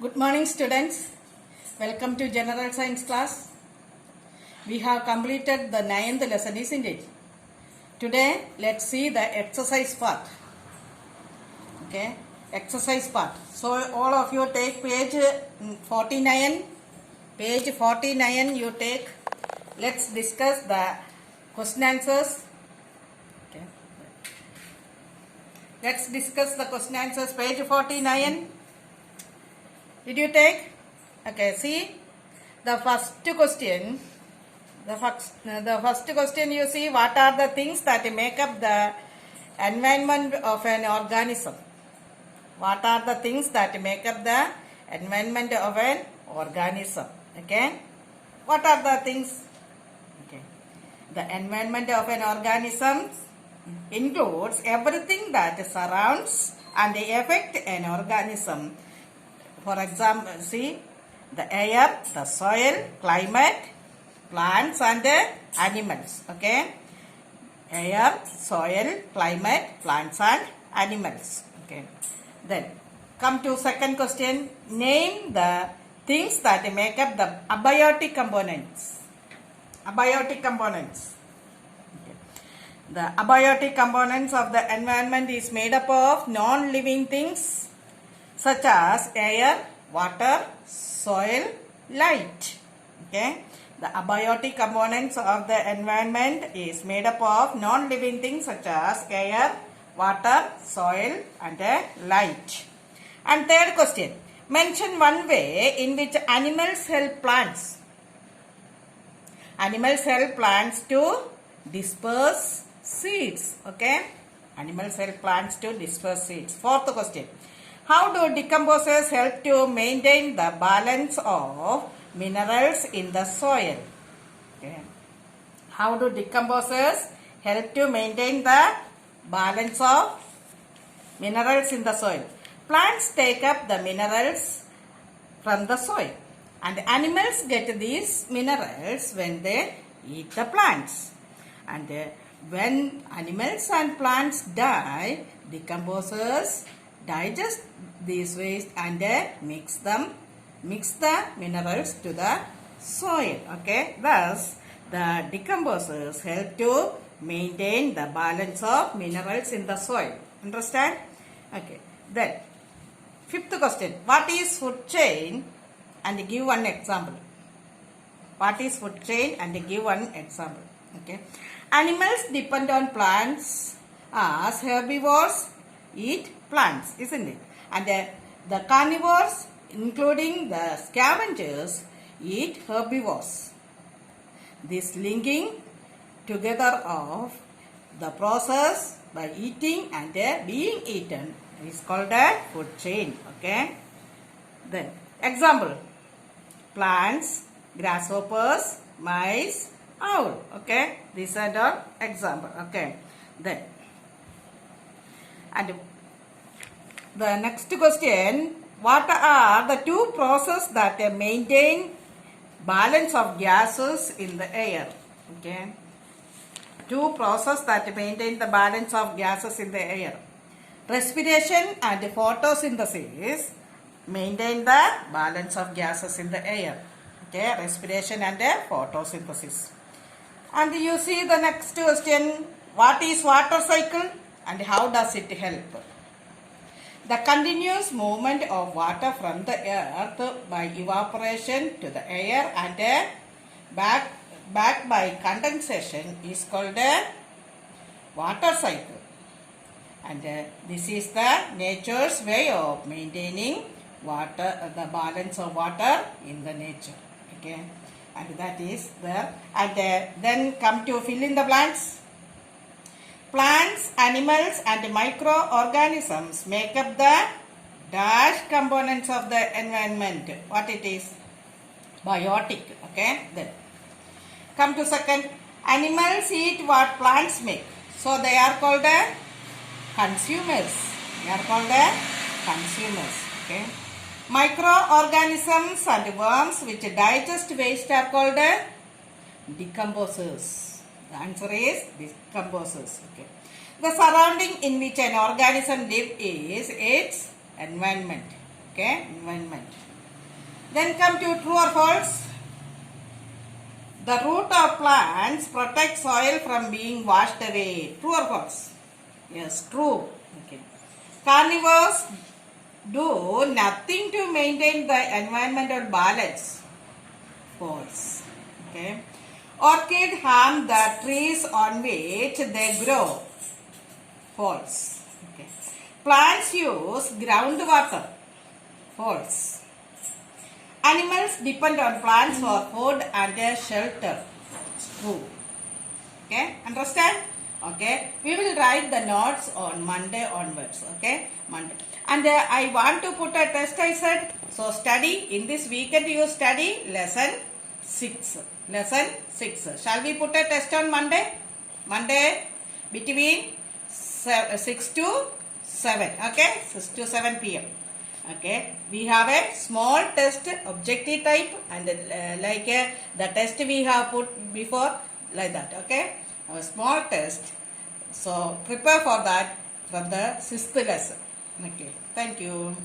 Good morning, students. Welcome to General Science class. We have completed the 9th lesson, isn't it? Today, let's see the exercise part. Okay, exercise part. So, all of you take page 49. Page 49 you take. Let's discuss the question answers. Okay. Let's discuss the question answers. Page 49. Did you take? Okay, see the first question. The first question you see, what are the things that make up the environment of an organism? What are the things that make up the environment of an organism? Okay, what are the things? Okay, the environment of an organism includes everything that surrounds and affects an organism. For example, see the air, the soil, climate, plants and animals. Okay, air, soil, climate, plants and animals. Okay, then come to second question. Name the things that make up the abiotic components. Abiotic components. Okay. The abiotic components of the environment is made up of non-living things such as air, water, soil, light. Okay. The abiotic components of the environment is made up of non-living things such as air, water, soil and light. And third question. Mention one way in which animals help plants. Animals help plants to disperse seeds. Okay. Animals help plants to disperse seeds. Fourth question. How do decomposers help to maintain the balance of minerals in the soil? Okay. How do decomposers help to maintain the balance of minerals in the soil? Plants take up the minerals from the soil and animals get these minerals when they eat the plants. And when animals and plants die, decomposers digest these waste and mix the minerals to the soil. Okay, thus the decomposers help to maintain the balance of minerals in the soil. Understand? Okay, then fifth question. What is food chain? And give one example. What is food chain? And give one example. Okay, animals depend on plants as herbivores eat plants, isn't it? And the carnivores, including the scavengers, eat herbivores. This linking together of the process by eating and being eaten is called a food chain. Okay. Then example: plants, grasshoppers, mice, owl. Okay. These are the example. Okay. Then and the next question, what are the two processes that maintain balance of gases in the air? Okay. Two processes that maintain the balance of gases in the air. Respiration and photosynthesis maintain the balance of gases in the air. Okay. Respiration and photosynthesis. And you see the next question, what is water cycle and how does it help? The continuous movement of water from the earth by evaporation to the air and back by condensation is called a water cycle. And this is the nature's way of maintaining water, the balance of water in the nature. Okay, and that is there. And then come to fill in the blanks. Plants, animals and microorganisms make up the dash components of the environment. What it is? Biotic. Okay. Then come to second. Animals eat what plants make. So they are called consumers. They are called consumers. Okay. Microorganisms and worms which digest waste are called decomposers. The answer is decomposers. Okay. The surrounding in which an organism lives is its environment. Okay, environment. Then come to true or false. The root of plants protect soil from being washed away. True or false? Yes, true. Okay. Carnivores do nothing to maintain the environmental balance. False. Okay. Orchid harm the trees on which they grow. False. Okay. Plants use groundwater. False. Animals depend on plants for food and shelter. It's true. Okay, understand? Okay, we will write the notes on Monday onwards. Okay, Monday. And I want to put a test, I said. So study in this weekend. You study lesson 6. Lesson 6. Shall we put a test on Monday? Monday between 6 to 7. Okay, 6 to 7 p.m. Okay, we have a small test, objective type, and the test we have put before, like that. Okay, a small test. So prepare for that from the 6th lesson. Okay, thank you.